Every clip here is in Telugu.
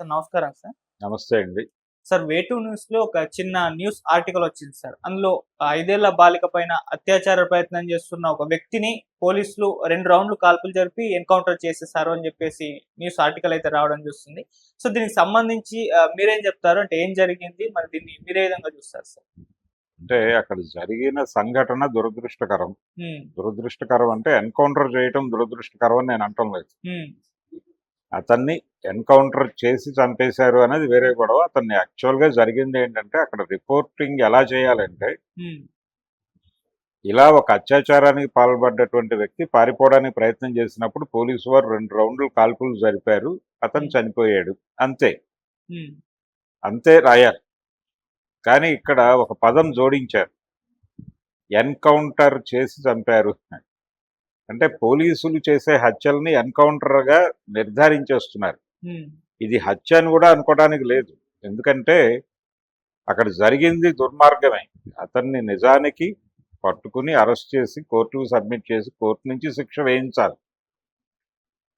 సార్ నమస్కారం సార్. నమస్తే అండి. సార్ 'వే2 న్యూస్‌లో' ఒక చిన్న న్యూస్ ఆర్టికల్ వచ్చింది సార్. అందులో 5 ఏళ్ల బాలిక పైన అత్యాచార ప్రయత్నం చేస్తున్న ఒక వ్యక్తిని పోలీసులు 2 రౌండ్‌లు కాల్పులు జరిపి ఎన్‌కౌంటర్ చేసేసారు అని చెప్పేసి న్యూస్ ఆర్టికల్ అయితే రావడం చూస్తుంది. సో దీనికి సంబంధించి మీరేం చెప్తారు? అంటే ఏం జరిగింది? మరి దీన్ని మీరే విధంగా చూస్తారు సార్? అంటే అక్కడ జరిగిన సంఘటన దురదృష్టకరం. హ్మ్. దురదృష్టకరం అంటే ఎన్‌కౌంటర్ చేయటం దురదృష్టకరం అని నేను అనటం లేదు. హ్మ్. అతన్ని ఎన్‌కౌంటర్ చేసి చంపేశారు అనేది వేరే గొడవ. అతన్ని యాక్చువల్‌గా జరిగిందేంటంటే అక్కడ రిపోర్టింగ్ ఎలా చేయాలంటే, హ్మ్. ఇలా ఒక అత్యాచారానికి పాల్పడ్డటువంటి వ్యక్తి పారిపోవడానికి ప్రయత్నం చేసినప్పుడు పోలీసు వారు 2 రౌండ్లు కాల్పులు జరిపారు. అతను హ్మ్. చనిపోయాడు. అంతే. హ్మ్. అంతే రాయాలి. కానీ ఇక్కడ ఒక పదం జోడించారు. ఎన్‌కౌంటర్ చేసి చంపారు. అంటే పోలీసులు చేసే హత్యల్ని ఎన్‌కౌంటర్‌గా నిర్ధారించేస్తున్నారు. హ్మ్. ఇది హత్య అని కూడా అనుకోవడానికి లేదు. ఎందుకంటే అక్కడ జరిగింది దుర్మార్గమే. అతన్ని నిజానికి పట్టుకుని అరెస్ట్ చేసి కోర్టుకు సబ్మిట్ చేసి కోర్టు నుంచి శిక్ష వేయించాలి.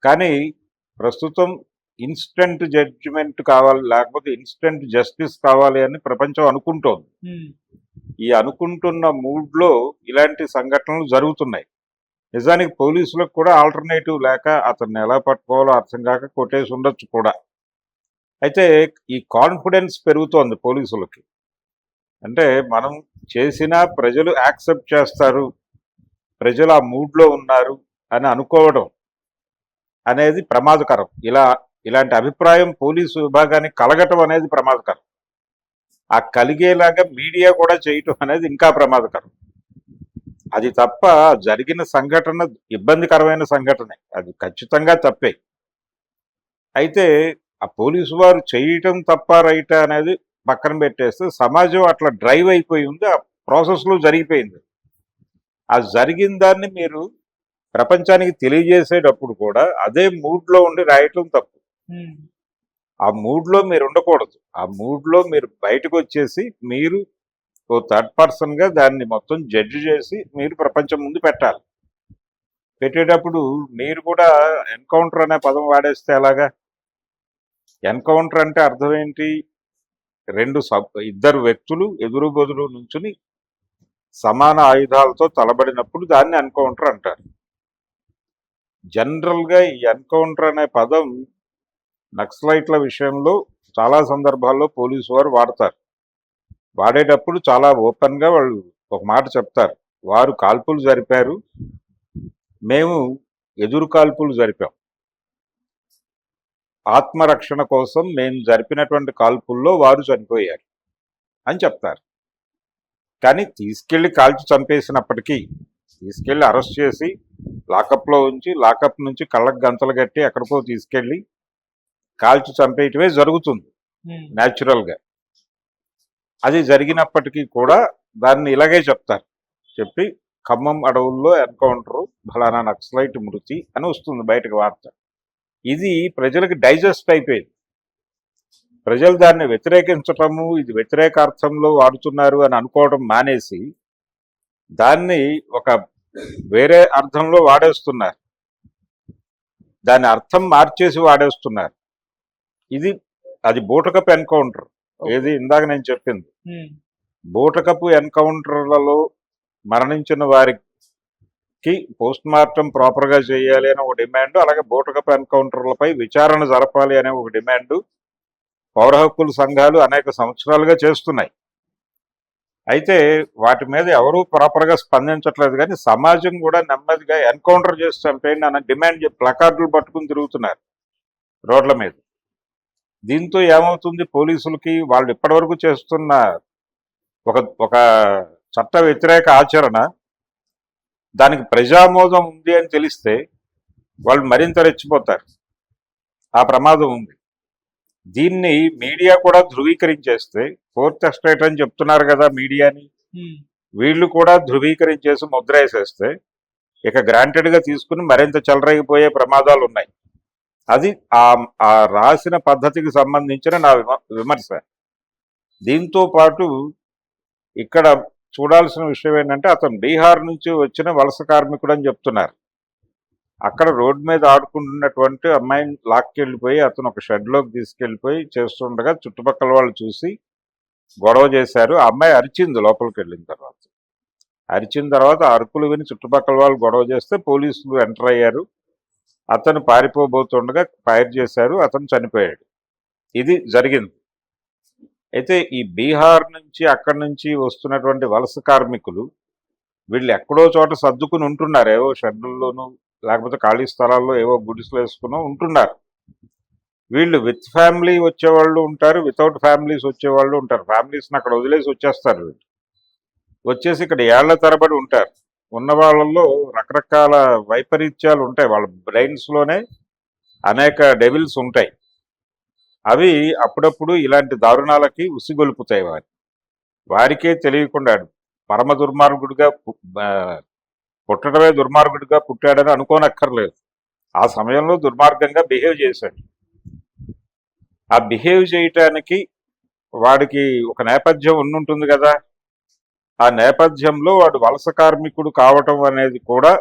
కానీ ప్రస్తుతం ఇన్‌స్టంట్ జడ్జిమెంట్ కావాలి, లేకపోతే ఇన్‌స్టంట్ జస్టిస్ కావాలి అని ప్రపంచం అనుకుంటోంది. హ్మ్. ఈ అనుకుంటున్న మూడ్‌లో ఇలాంటి సంఘటనలు జరుగుతున్నాయి. నిజానికి పోలీసులకు కూడా ఆల్టర్నేటివ్ లేక అతన్ని ఎలా పట్టుకోవాలో అర్థం కాక కొట్టేసి ఉండొచ్చు కూడా. అయితే ఈ కాన్ఫిడెన్స్ పెరుగుతోంది పోలీసులకి. అంటే మనం చేసినా ప్రజలు యాక్సెప్ట్ చేస్తారు, ప్రజలు ఆ మూడ్లో ఉన్నారు అని అనుకోవడం అనేది ప్రమాదకరం. ఇలాంటి అభిప్రాయం పోలీసు విభాగానికి కలగటం అనేది ప్రమాదకరం. ఆ కలిగేలాగా మీడియా కూడా చేయటం అనేది ఇంకా ప్రమాదకరం. అది తప్ప జరిగిన సంఘటన ఇబ్బందికరమైన సంఘటనే. అది ఖచ్చితంగా తప్పే. అయితే ఆ పోలీసు వారు చేయటం తప్ప రైటా అనేది పక్కన పెట్టేస్తే సమాజం అట్లా డ్రైవ్ అయిపోయి ఉంది. ఆ ప్రాసెస్లో జరిగిపోయింది. ఆ జరిగిన దాన్ని మీరు ప్రపంచానికి తెలియజేసేటప్పుడు కూడా అదే మూడ్లో ఉండి రాయటం తప్పు. హ్మ్. ఆ మూడ్లో మీరు ఉండకూడదు. ఆ మూడ్లో మీరు బయటకు వచ్చేసి మీరు ఓ థర్డ్ పర్సన్గా దాన్ని మొత్తం జడ్జి చేసి మీరు ప్రపంచం ముందు పెట్టాలి. పెట్టేటప్పుడు మీరు కూడా ఎన్కౌంటర్ అనే పదం వాడేస్తే ఎలాగా? ఎన్కౌంటర్ అంటే అర్థం ఏంటి? ఇద్దరు వ్యక్తులు ఎదురు బెదురు నుంచుని సమాన ఆయుధాలతో తలబడినప్పుడు దాన్ని ఎన్కౌంటర్ అంటారు. జనరల్గా ఈ ఎన్కౌంటర్ అనే పదం నక్సలైట్ల విషయంలో చాలా సందర్భాల్లో పోలీసు వారు వాడతారు. వాడేటప్పుడు చాలా ఓపెన్గా వాళ్ళు ఒక మాట చెప్తారు. వారు కాల్పులు జరిపారు, మేము ఎదురు కాల్పులు జరిపాం. ఆత్మరక్షణ కోసం మేము జరిపినటువంటి కాల్పుల్లో వారు చనిపోయారు అని చెప్తారు. కానీ తీసుకెళ్లి కాల్చి చంపేసినప్పటికీ, తీసుకెళ్లి అరెస్ట్ చేసి లాకప్లో ఉంచి లాకప్ నుంచి కళ్ళకు గంతలు కట్టి ఎక్కడికో తీసుకెళ్లి కాల్చి చంపేయటమే జరుగుతుంది హ్మ్. న్యాచురల్గా. అది జరిగినప్పటికీ కూడా దాన్ని ఇలాగే చెప్తారు. చెప్పి ఖమ్మం అడవుల్లో ఎన్కౌంటరు, ఫలానా నక్సలైట్ మృతి అని వస్తుంది బయటకు వార్త. ఇది ప్రజలకు డైజెస్ట్ అయిపోయింది. ప్రజలు దాన్ని వ్యతిరేకించటము, ఇది వ్యతిరేక అర్థంలో వాడుతున్నారు అని అనుకోవడం మానేసి దాన్ని ఒక వేరే అర్థంలో వాడేస్తున్నారు. దాని అర్థం మార్చేసి వాడేస్తున్నారు. అది బూటకపు ఎన్కౌంటర్. ఏది ఇందాక నేను చెప్పింది. హ్మ్. బూటకపు ఎన్కౌంటర్లలో మరణించిన వారికి పోస్ట్ మార్టం ప్రాపర్గా చేయాలి అనే ఒక డిమాండ్, అలాగే బూటకపు ఎన్కౌంటర్లపై విచారణ జరపాలి అనే ఒక డిమాండ్ పౌర హక్కుల సంఘాలు అనేక సంవత్సరాలుగా చేస్తున్నాయి. అయితే వాటి మీద ఎవరూ ప్రాపర్గా స్పందించట్లేదు. కానీ సమాజం కూడా నెమ్మదిగా ఎన్కౌంటర్ చేసి చంపేయండి అన్న డిమాండ్ ప్లకార్డులు పట్టుకుని తిరుగుతున్నారు రోడ్ల మీద. దీంతో ఏమవుతుంది? పోలీసులకి వాళ్ళు ఇప్పటివరకు చేస్తున్న ఒక ఒక చట్ట వ్యతిరేక ఆచరణ, దానికి ప్రజామోదం ఉంది అని తెలిస్తే వాళ్ళు మరింత రెచ్చిపోతారు. ఆ ప్రమాదం ఉంది. దీన్ని మీడియా కూడా ధృవీకరించేస్తే, ఫోర్త్ ఎస్టేట్ అని చెప్తున్నారు కదా మీడియాని, హ్మ్. వీళ్ళు కూడా ధృవీకరించేసి ముద్ర వేసేస్తే ఇక గ్రాంటెడ్గా తీసుకుని మరింత చెలరేగిపోయే ప్రమాదాలు ఉన్నాయి. అది ఆ రాసిన పద్ధతికి సంబంధించిన నా విమర్శ. దీంతో పాటు ఇక్కడ చూడాల్సిన విషయం ఏంటంటే, అతను బీహార్ నుంచి వచ్చిన వలస కార్మికుడు అని చెప్తున్నారు. అక్కడ రోడ్డు మీద ఆడుకుంటున్నటువంటి అమ్మాయిని లాక్కెళ్ళిపోయి అతను ఒక షెడ్లోకి తీసుకెళ్ళిపోయి చేస్తుండగా చుట్టుపక్కల వాళ్ళు చూసి గొడవ చేశారు. ఆ అమ్మాయి అరిచింది లోపలికి వెళ్ళిన తర్వాత. అరిచిన తర్వాత ఆ అరుపులు విని చుట్టుపక్కల వాళ్ళు గొడవ చేస్తే పోలీసులు ఎంటర్ అయ్యారు. అతను పారిపోబోతుండగా ఫైర్ చేశారు. అతను చనిపోయాడు. ఇది జరిగింది. అయితే ఈ బీహార్ నుంచి అక్కడి నుంచి వస్తున్నటువంటి వలస కార్మికులు వీళ్ళు ఎక్కడో చోట సర్దుకుని ఉంటున్నారు. ఏవో షెడ్యూల్లోనూ లేకపోతే ఖాళీ స్థలాల్లో ఏవో గుడిసెలు వేసుకుని ఉంటున్నారు. వీళ్ళు విత్ ఫ్యామిలీ వచ్చేవాళ్ళు ఉంటారు, వితౌట్ ఫ్యామిలీస్ వచ్చేవాళ్ళు ఉంటారు. ఫ్యామిలీస్ని అక్కడ వదిలేసి వచ్చేస్తారు. వీళ్ళు వచ్చేసి ఇక్కడ ఏళ్ల తరబడి ఉంటారు. ఉన్న వాళ్ళల్లో రకరకాల వైపరీత్యాలు ఉంటాయి. వాళ్ళ బ్రెయిన్స్లోనే అనేక డెవిల్స్ ఉంటాయి. అవి అప్పుడప్పుడు ఇలాంటి దారుణాలకి ఉసిగొలుపుతాయి. వారికే తెలియకుండా పరమ దుర్మార్గుడిగా పుట్టడమే దుర్మార్గుడిగా పుట్టాడని అనుకోనక్కర్లేదు. ఆ సమయంలో దుర్మార్గంగా బిహేవ్ చేశాడు. ఆ బిహేవ్ చేయటానికి వాడికి ఒక నేపథ్యం ఉండుంటుంది కదా. ఆ నేపథ్యంలో వాడు వలస కార్మికుడు కావటం అనేది కూడా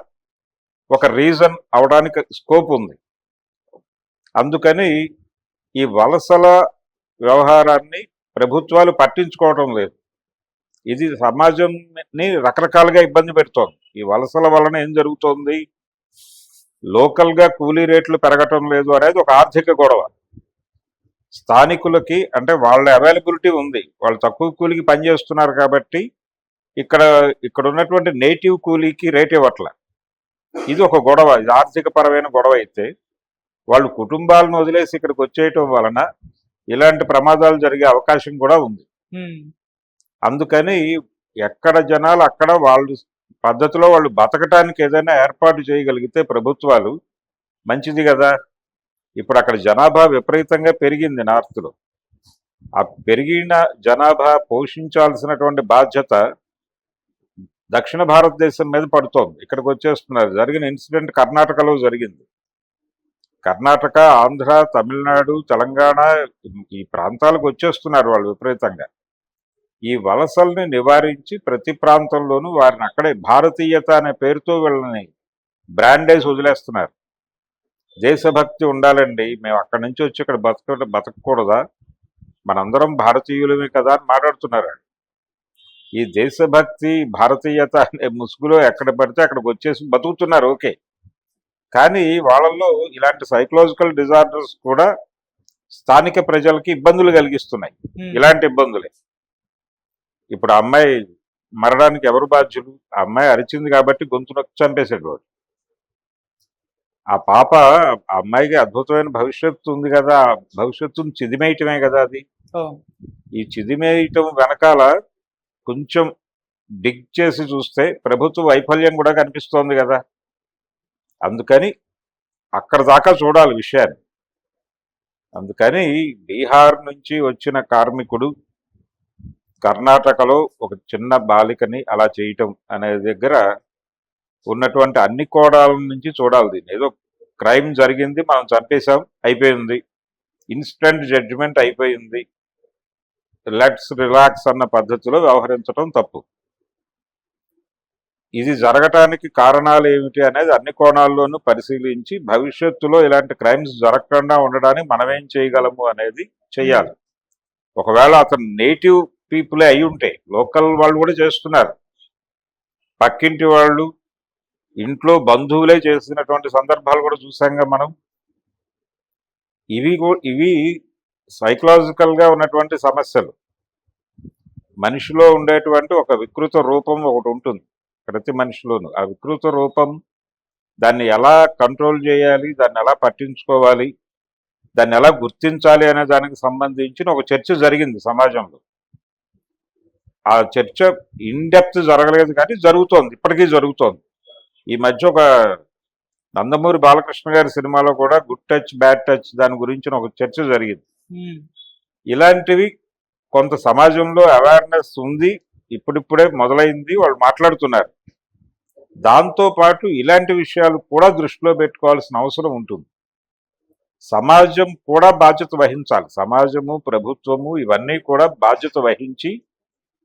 ఒక రీజన్ అవడానికి స్కోప్ ఉంది. అందుకని ఈ వలసల వ్యవహారాన్ని ప్రభుత్వాలు పట్టించుకోవటం లేదు. ఇది సమాజంని రకరకాలుగా ఇబ్బంది పెడుతోంది. ఈ వలసల వలన ఏం జరుగుతోంది? లోకల్గా కూలీ రేట్లు పెరగటం లేదు అనేది ఒక ఆర్థిక గొడవ. స్థానికులకి అంటే వాళ్ళ అవైలబిలిటీ ఉంది, వాళ్ళు తక్కువ కూలీకి పనిచేస్తున్నారు కాబట్టి ఇక్కడ ఉన్నటువంటి నేటివ్ కూలీకి రేట్ ఇవ్వట్ల. ఇది ఒక గొడవ. ఇది ఆర్థిక పరమైన గొడవ. అయితే వాళ్ళు కుటుంబాలను వదిలేసి ఇక్కడికి వచ్చేయటం వలన ఇలాంటి ప్రమాదాలు జరిగే అవకాశం కూడా ఉంది. అందుకని ఎక్కడ జనాలు అక్కడ వాళ్ళు పద్ధతిలో వాళ్ళు బతకటానికి ఏదైనా ఏర్పాటు చేయగలిగితే ప్రభుత్వాలు మంచిది కదా. ఇప్పుడు అక్కడ జనాభా విపరీతంగా పెరిగింది నార్త్లో. ఆ పెరిగిన జనాభా పోషించాల్సినటువంటి బాధ్యత దక్షిణ భారతదేశం మీద పడుతోంది. ఇక్కడికి వచ్చేస్తున్నారు. జరిగిన ఇన్సిడెంట్ కర్ణాటకలో జరిగింది. కర్ణాటక, ఆంధ్ర, తమిళనాడు, తెలంగాణ ఈ ప్రాంతాలకు వచ్చేస్తున్నారు వాళ్ళు విపరీతంగా. ఈ వలసల్ని నివారించి ప్రతి ప్రాంతంలోనూ వారిని అక్కడే భారతీయత అనే పేరుతో వీళ్ళని బ్రాండేజ్ వదిలేస్తున్నారు. దేశభక్తి ఉండాలండి, మేము అక్కడి నుంచి వచ్చి ఇక్కడ బతకూడదా, మనందరం భారతీయులమే కదా అని మాట్లాడుతున్నారు. ఈ దేశభక్తి భారతీయత అనే ముసుగులో ఎక్కడ పడితే అక్కడికి వచ్చేసి బతుకుతున్నారు. ఓకే, కానీ వాళ్ళల్లో ఇలాంటి సైకలాజికల్ డిజార్డర్స్ కూడా స్థానిక ప్రజలకి ఇబ్బందులు కలిగిస్తున్నాయి. ఇలాంటి ఇబ్బందులే. ఇప్పుడు ఆ అమ్మాయి మరణానికి ఎవరు బాధ్యులు? ఆ అమ్మాయి అరిచింది కాబట్టి గొంతు నొక్కి చంపేశాడు వాడు. ఆ పాప, ఆ అమ్మాయికి అద్భుతమైన భవిష్యత్తు ఉంది కదా, ఆ భవిష్యత్తును చిదిమేయటమే కదా అది. ఈ చిదిమేయటం వెనకాల కొంచెం డిగ్ చేసి చూస్తే ప్రభుత్వ వైఫల్యం కూడా కనిపిస్తోంది కదా. అందుకని అక్కడ దాకా చూడాలి విషయాన్ని. అందుకని బీహార్ నుంచి వచ్చిన కార్మికుడు కర్ణాటకలో ఒక చిన్న బాలికని అలా చేయటం అనే దగ్గర ఉన్నటువంటి అన్ని కోణాల నుంచి చూడాలి దీన్ని. ఏదో క్రైమ్ జరిగింది, మనం చంపేశాం, అయిపోయింది, ఇన్స్టెంట్ జడ్జిమెంట్ అయిపోయింది, లెట్స్ రిలాక్స్ అన్న పద్ధతిలో వ్యవహరించడం తప్పు. ఇది జరగటానికి కారణాలు ఏమిటి అనేది అన్ని కోణాల్లోనూ పరిశీలించి భవిష్యత్తులో ఇలాంటి క్రైమ్స్ జరగకుండా ఉండడానికి మనమేం చేయగలము అనేది చెయ్యాలి. ఒకవేళ అతను నేటివ్ పీపులే అయి ఉంటే, లోకల్ వాళ్ళు కూడా చేస్తున్నారు, పక్కింటి వాళ్ళు, ఇంట్లో బంధువులే చేసినటువంటి సందర్భాలు కూడా చూసాంగా మనం. ఇవి సైకలాజికల్గా ఉన్నటువంటి సమస్యలు. మనిషిలో ఉండేటువంటి ఒక వికృత రూపం ఒకటి ఉంటుంది ప్రతి మనిషిలోనూ. ఆ వికృత రూపం, దాన్ని ఎలా కంట్రోల్ చేయాలి, దాన్ని ఎలా పట్టించుకోవాలి, దాన్ని ఎలా గుర్తించాలి అనే దానికి సంబంధించిన ఒక చర్చ జరిగింది సమాజంలో. ఆ చర్చ ఇన్ డెప్త్ జరగలేదు కానీ జరుగుతోంది, ఇప్పటికీ జరుగుతోంది. ఈ మధ్య ఒక నందమూరి బాలకృష్ణ గారి సినిమాలో కూడా గుడ్ టచ్ బ్యాడ్ టచ్ దాని గురించిన ఒక చర్చ జరిగింది. ఇలాంటివి కొంత సమాజంలో అవేర్నెస్ ఉంది, ఇప్పుడిప్పుడే మొదలైంది, వాళ్ళు మాట్లాడుతున్నారు. దాంతో పాటు ఇలాంటి విషయాలు కూడా దృష్టిలో పెట్టుకోవాల్సిన అవసరం ఉంటుంది. సమాజం కూడా బాధ్యత వహించాలి. సమాజము, ప్రభుత్వము ఇవన్నీ కూడా బాధ్యత వహించి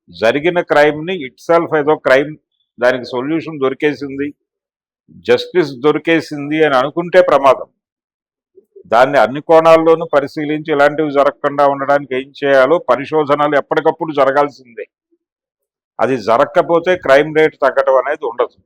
జరిగిన క్రైమ్ని ఇట్ సెల్ఫ్ ఏదో క్రైమ్, దానికి సొల్యూషన్ దొరికేసింది, జస్టిస్ దొరికేసింది అని అనుకుంటే ప్రమాదం. దాన్ని అన్ని కోణాల్లోనూ పరిశీలించి ఇలాంటివి జరగకుండా ఉండడానికి ఏం చేయాలో పరిశోధనలు ఎప్పటికప్పుడు జరగాల్సిందే. అది జరగకపోతే క్రైమ్ రేట్ తగ్గడం అనేది ఉండదు.